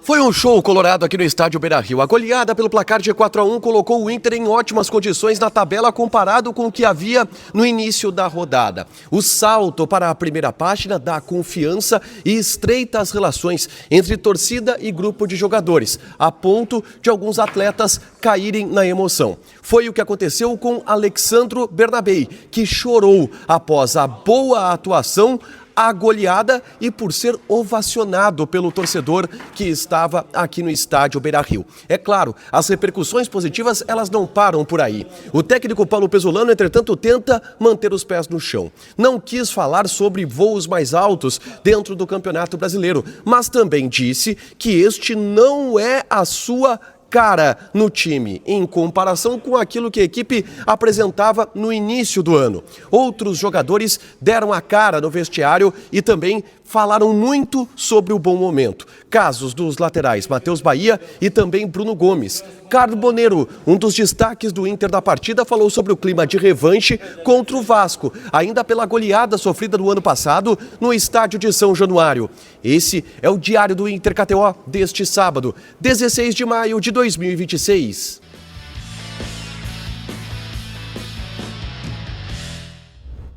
Foi um show colorado aqui no estádio Beira-Rio. A goleada pelo placar de 4-1 colocou o Inter em ótimas condições na tabela comparado com o que havia no início da rodada. O salto para a primeira página dá confiança e estreita as relações entre torcida e grupo de jogadores, a ponto de alguns atletas caírem na emoção. Foi o que aconteceu com Alexandro Bernabei, que chorou após a boa atuação, a goleada e por ser ovacionado pelo torcedor que estava aqui no estádio Beira-Rio. É claro, as repercussões positivas, elas não param por aí. O técnico Paulo Pesolano, entretanto, tenta manter os pés no chão. Não quis falar sobre voos mais altos dentro do Campeonato Brasileiro, mas também disse que este não é a sua cara no time, em comparação com aquilo que a equipe apresentava no início do ano. Outros jogadores deram a cara no vestiário e também falaram muito sobre o bom momento. Casos dos laterais Matheus Bahia e também Bruno Gomes. Carboneiro, um dos destaques do Inter da partida, falou sobre o clima de revanche contra o Vasco, ainda pela goleada sofrida no ano passado no estádio de São Januário. Esse é o Diário do Inter KTO deste sábado, 16 de maio de 2026.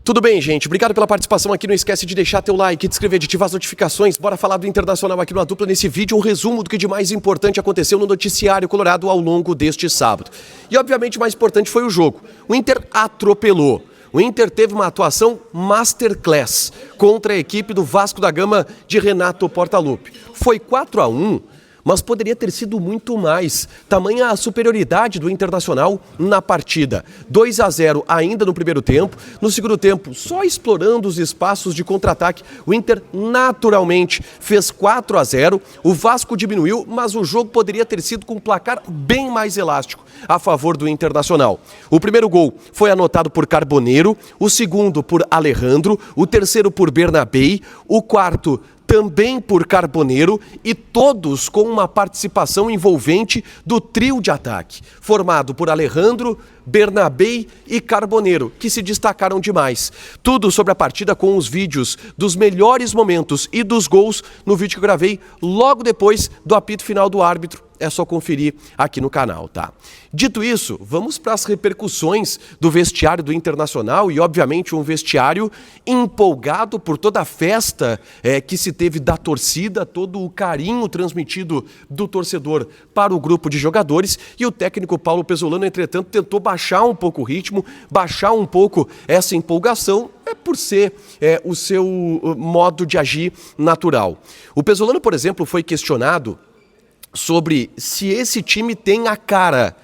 Tudo bem, gente? Obrigado pela participação aqui. Não esquece de deixar teu like, de inscrever, de ativar as notificações. Bora falar do Internacional aqui no A Dupla. Nesse vídeo, um resumo do que de mais importante aconteceu no noticiário colorado ao longo deste sábado. E, obviamente, o mais importante foi o jogo. O Inter atropelou. O Inter teve uma atuação masterclass contra a equipe do Vasco da Gama de Renato Portaluppi. Foi 4-1. Mas poderia ter sido muito mais. Tamanha a superioridade do Internacional na partida. 2-0 ainda no primeiro tempo. No segundo tempo, só explorando os espaços de contra-ataque, o Inter naturalmente fez 4-0. O Vasco diminuiu, mas o jogo poderia ter sido com um placar bem mais elástico a favor do Internacional. O primeiro gol foi anotado por Carboneiro, o segundo por Alejandro, o terceiro por Bernabei, o quarto também por Carboneiro e todos com uma participação envolvente do trio de ataque, formado por Alejandro, Bernabei e Carboneiro, que se destacaram demais. Tudo sobre a partida com os vídeos dos melhores momentos e dos gols no vídeo que eu gravei logo depois do apito final do árbitro. É só conferir aqui no canal, tá? Dito isso, vamos para as repercussões do vestiário do Internacional e, obviamente, um vestiário empolgado por toda a festa que se teve da torcida, todo o carinho transmitido do torcedor para o grupo de jogadores e o técnico Paulo Pesolano, entretanto, tentou baixar um pouco o ritmo, baixar um pouco essa empolgação, por ser o seu modo de agir natural. O Pesolano, por exemplo, foi questionado sobre se esse time tem a cara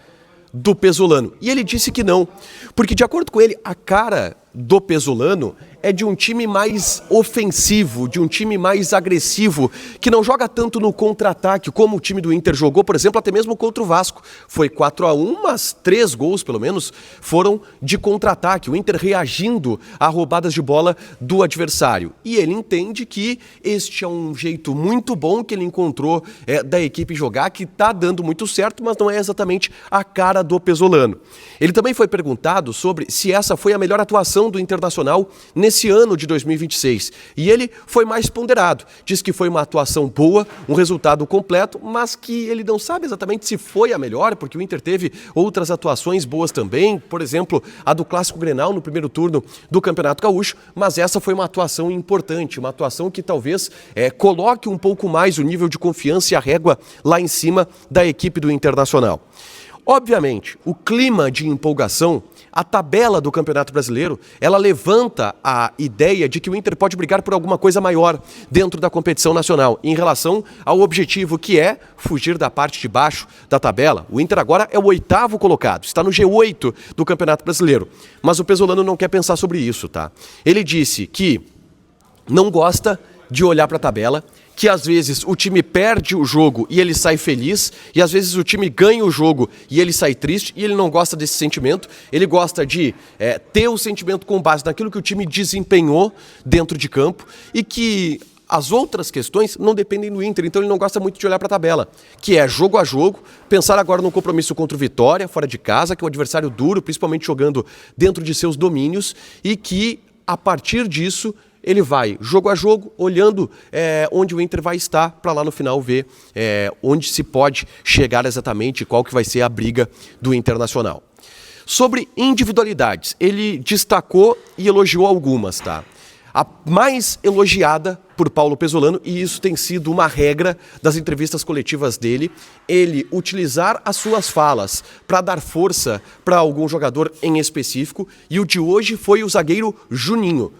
do Pesolano. E ele disse que não, porque de acordo com ele, a cara do Pesolano é de um time mais ofensivo, de um time mais agressivo, que não joga tanto no contra-ataque como o time do Inter jogou, por exemplo, até mesmo contra o Vasco. Foi 4-1, mas 3 gols, pelo menos, foram de contra-ataque. O Inter reagindo a roubadas de bola do adversário. E ele entende que este é um jeito muito bom que ele encontrou da equipe jogar, que está dando muito certo, mas não é exatamente a cara do Pesolano. Ele também foi perguntado sobre se essa foi a melhor atuação do Internacional nesse ano de 2026. E ele foi mais ponderado. Diz que foi uma atuação boa, um resultado completo, mas que ele não sabe exatamente se foi a melhor, porque o Inter teve outras atuações boas também, por exemplo, a do Clássico Grenal no primeiro turno do Campeonato Gaúcho, mas essa foi uma atuação importante, uma atuação que talvez coloque um pouco mais o nível de confiança e a régua lá em cima da equipe do Internacional. Obviamente, o clima de empolgação, a tabela do Campeonato Brasileiro, ela levanta a ideia de que o Inter pode brigar por alguma coisa maior dentro da competição nacional, em relação ao objetivo que é fugir da parte de baixo da tabela. O Inter agora é o 8º colocado, está no G8 do Campeonato Brasileiro. Mas o Pesolano não quer pensar sobre isso, tá? Ele disse que não gosta de olhar para a tabela, que às vezes o time perde o jogo e ele sai feliz, e às vezes o time ganha o jogo e ele sai triste, e ele não gosta desse sentimento. Ele gosta de ter o sentimento com base naquilo que o time desempenhou dentro de campo e que as outras questões não dependem do Inter, então ele não gosta muito de olhar para a tabela, que é jogo a jogo, pensar agora no compromisso contra o Vitória, fora de casa, que é um adversário duro, principalmente jogando dentro de seus domínios, e que a partir disso ele vai jogo a jogo, olhando onde o Inter vai estar, para lá no final ver onde se pode chegar exatamente, qual que vai ser a briga do Internacional. Sobre individualidades, ele destacou e elogiou algumas, tá? A mais elogiada por Paulo Pesolano, e isso tem sido uma regra das entrevistas coletivas dele, ele utilizar as suas falas para dar força para algum jogador em específico, e o de hoje foi o zagueiro Juninho,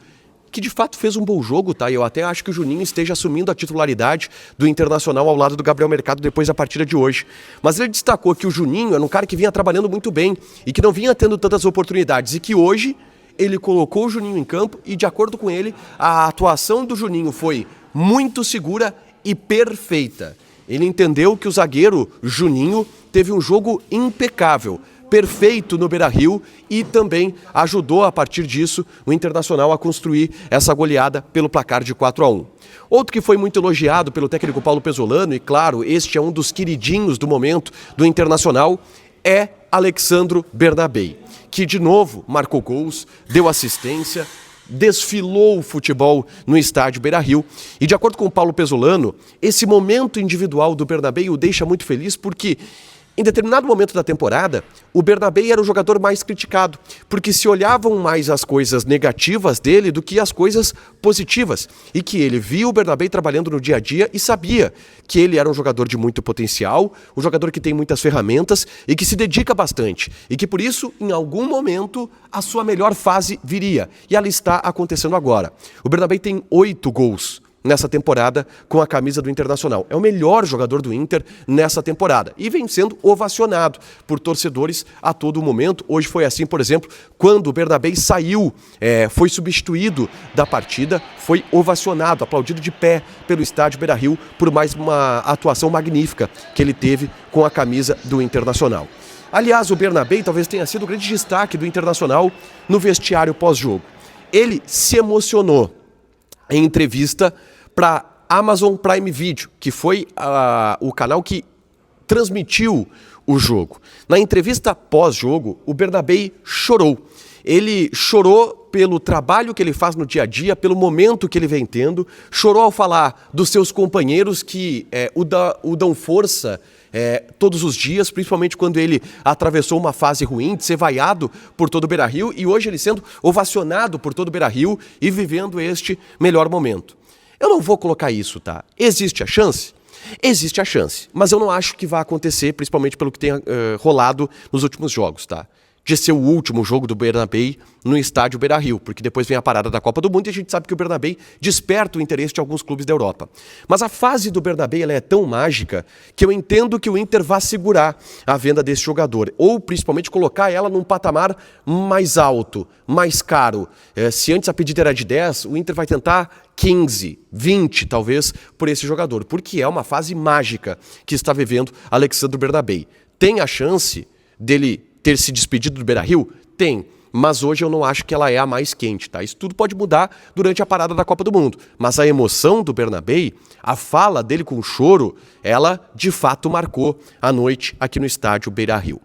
que de fato fez um bom jogo, tá? Eu até acho que o Juninho esteja assumindo a titularidade do Internacional ao lado do Gabriel Mercado depois da partida de hoje. Mas ele destacou que o Juninho era um cara que vinha trabalhando muito bem e que não vinha tendo tantas oportunidades e que hoje ele colocou o Juninho em campo e, de acordo com ele, a atuação do Juninho foi muito segura e perfeita. Ele entendeu que o zagueiro Juninho teve um jogo impecável, perfeito no Beira-Rio e também ajudou, a partir disso, o Internacional a construir essa goleada pelo placar de 4-1. Outro que foi muito elogiado pelo técnico Paulo Pesolano, e claro, este é um dos queridinhos do momento do Internacional, é Alexandro Bernabei, que de novo marcou gols, deu assistência, desfilou o futebol no estádio Beira-Rio. E de acordo com o Paulo Pesolano, esse momento individual do Bernabei o deixa muito feliz porque em determinado momento da temporada, o Bernabei era o jogador mais criticado, porque se olhavam mais as coisas negativas dele do que as coisas positivas. E que ele via o Bernabei trabalhando no dia a dia e sabia que ele era um jogador de muito potencial, um jogador que tem muitas ferramentas e que se dedica bastante. E que por isso, em algum momento, a sua melhor fase viria. E ela está acontecendo agora. O Bernabei tem 8 gols nessa temporada com a camisa do Internacional. É o melhor jogador do Inter nessa temporada e vem sendo ovacionado por torcedores a todo momento. Hoje foi assim, por exemplo, quando o Bernabei saiu, foi substituído da partida, foi ovacionado, aplaudido de pé pelo estádio Beira-Rio por mais uma atuação magnífica que ele teve com a camisa do Internacional. Aliás, o Bernabei talvez tenha sido o grande destaque do Internacional no vestiário pós-jogo. Ele se emocionou em entrevista para Amazon Prime Video, que foi o canal que transmitiu o jogo. Na entrevista pós-jogo, o Bernabei chorou. Ele chorou pelo trabalho que ele faz no dia a dia, pelo momento que ele vem tendo, chorou ao falar dos seus companheiros que o dão força todos os dias, principalmente quando ele atravessou uma fase ruim, de ser vaiado por todo o Beira-Rio, e hoje ele sendo ovacionado por todo o Beira-Rio e vivendo este melhor momento. Eu não vou colocar isso, tá? Existe a chance? Existe a chance, mas eu não acho que vai acontecer, principalmente pelo que tem rolado nos últimos jogos, tá? De ser o último jogo do Bernabei no estádio Beira-Rio, porque depois vem a parada da Copa do Mundo e a gente sabe que o Bernabei desperta o interesse de alguns clubes da Europa. Mas a fase do Bernabei ela é tão mágica que eu entendo que o Inter vai segurar a venda desse jogador, ou principalmente colocar ela num patamar mais alto, mais caro. Se antes a pedida era de 10, o Inter vai tentar 15, 20 talvez por esse jogador, porque é uma fase mágica que está vivendo Alexandro Bernabei. Tem a chance dele ter se despedido do Beira-Rio? Tem, mas hoje eu não acho que ela é a mais quente, tá? Isso tudo pode mudar durante a parada da Copa do Mundo, mas a emoção do Bernabei, a fala dele com choro, ela de fato marcou a noite aqui no estádio Beira-Rio.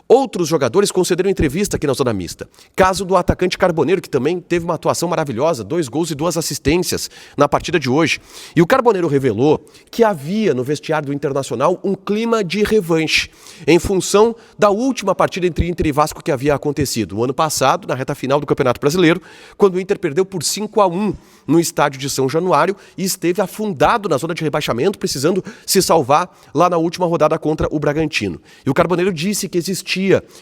Outros jogadores concederam entrevista aqui na Zona Mista. Caso do atacante Carboneiro, que também teve uma atuação maravilhosa, 2 gols e 2 assistências na partida de hoje. E o Carboneiro revelou que havia no vestiário do Internacional um clima de revanche, em função da última partida entre Inter e Vasco que havia acontecido o ano passado, na reta final do Campeonato Brasileiro, quando o Inter perdeu por 5-1 no estádio de São Januário e esteve afundado na zona de rebaixamento, precisando se salvar lá na última rodada contra o Bragantino. E o Carboneiro disse que existia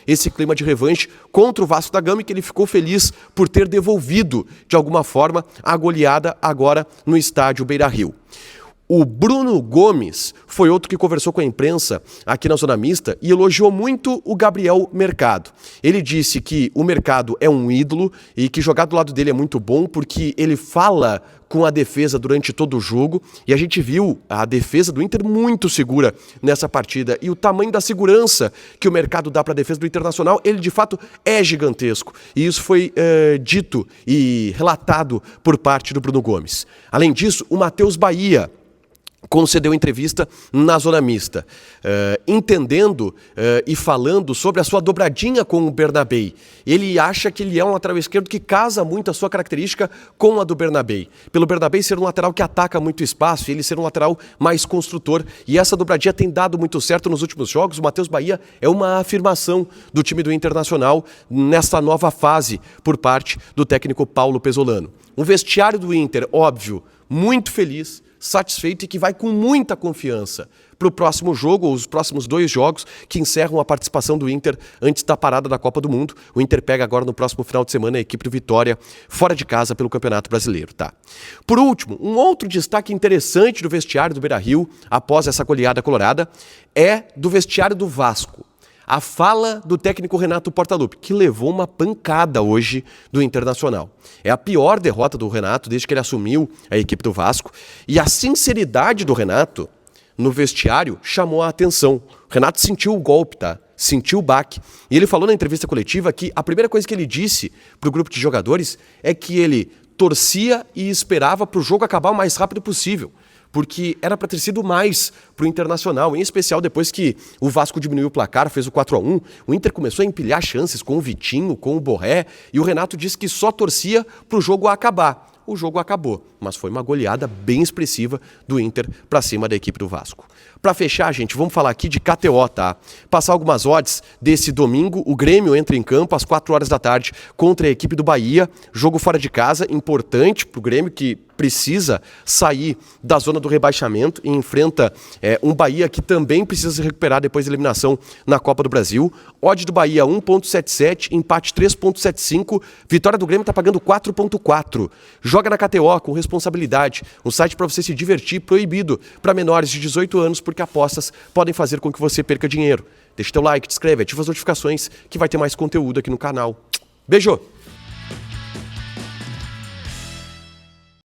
esse clima de revanche contra o Vasco da Gama e que ele ficou feliz por ter devolvido, de alguma forma, a goleada agora no estádio Beira-Rio. O Bruno Gomes foi outro que conversou com a imprensa aqui na Zona Mista e elogiou muito o Gabriel Mercado. Ele disse que o Mercado é um ídolo e que jogar do lado dele é muito bom porque ele fala com a defesa durante todo o jogo e a gente viu a defesa do Inter muito segura nessa partida e o tamanho da segurança que o Mercado dá para a defesa do Internacional, ele de fato é gigantesco e isso foi dito e relatado por parte do Bruno Gomes. Além disso, o Matheus Bahia concedeu entrevista na zona mista, entendendo e falando sobre a sua dobradinha com o Bernabei. Ele acha que ele é um lateral esquerdo que casa muito a sua característica com a do Bernabei. Pelo Bernabei ser um lateral que ataca muito espaço e ele ser um lateral mais construtor. E essa dobradinha tem dado muito certo nos últimos jogos. O Matheus Bahia é uma afirmação do time do Internacional nessa nova fase por parte do técnico Paulo Pesolano. Um vestiário do Inter, óbvio, muito feliz, satisfeito e que vai com muita confiança para o próximo jogo, ou os próximos 2 jogos que encerram a participação do Inter antes da parada da Copa do Mundo. O Inter pega agora no próximo final de semana a equipe do Vitória fora de casa pelo Campeonato Brasileiro, tá? Por último, um outro destaque interessante do vestiário do Beira-Rio após essa goleada colorada é do vestiário do Vasco. A fala do técnico Renato Portaluppi, que levou uma pancada hoje do Internacional. É a pior derrota do Renato desde que ele assumiu a equipe do Vasco. E a sinceridade do Renato no vestiário chamou a atenção. O Renato sentiu o golpe, tá? Sentiu o baque. E ele falou na entrevista coletiva que a primeira coisa que ele disse para o grupo de jogadores é que ele torcia e esperava para o jogo acabar o mais rápido possível, porque era para ter sido mais para o Internacional, em especial depois que o Vasco diminuiu o placar, fez o 4-1, o Inter começou a empilhar chances com o Vitinho, com o Borré, e o Renato disse que só torcia para o jogo acabar. O jogo acabou, mas foi uma goleada bem expressiva do Inter para cima da equipe do Vasco. Para fechar, gente, vamos falar aqui de KTO, tá? Passar algumas odds desse domingo, o Grêmio entra em campo às 4 horas da tarde contra a equipe do Bahia, jogo fora de casa, importante para o Grêmio que precisa sair da zona do rebaixamento e enfrenta um Bahia que também precisa se recuperar depois da eliminação na Copa do Brasil. Odd do Bahia 1.77, empate 3.75, vitória do Grêmio está pagando 4.4. Joga na KTO com responsabilidade, um site para você se divertir, proibido para menores de 18 anos, porque apostas podem fazer com que você perca dinheiro. Deixa teu like, te inscreve, ativa as notificações que vai ter mais conteúdo aqui no canal. Beijo!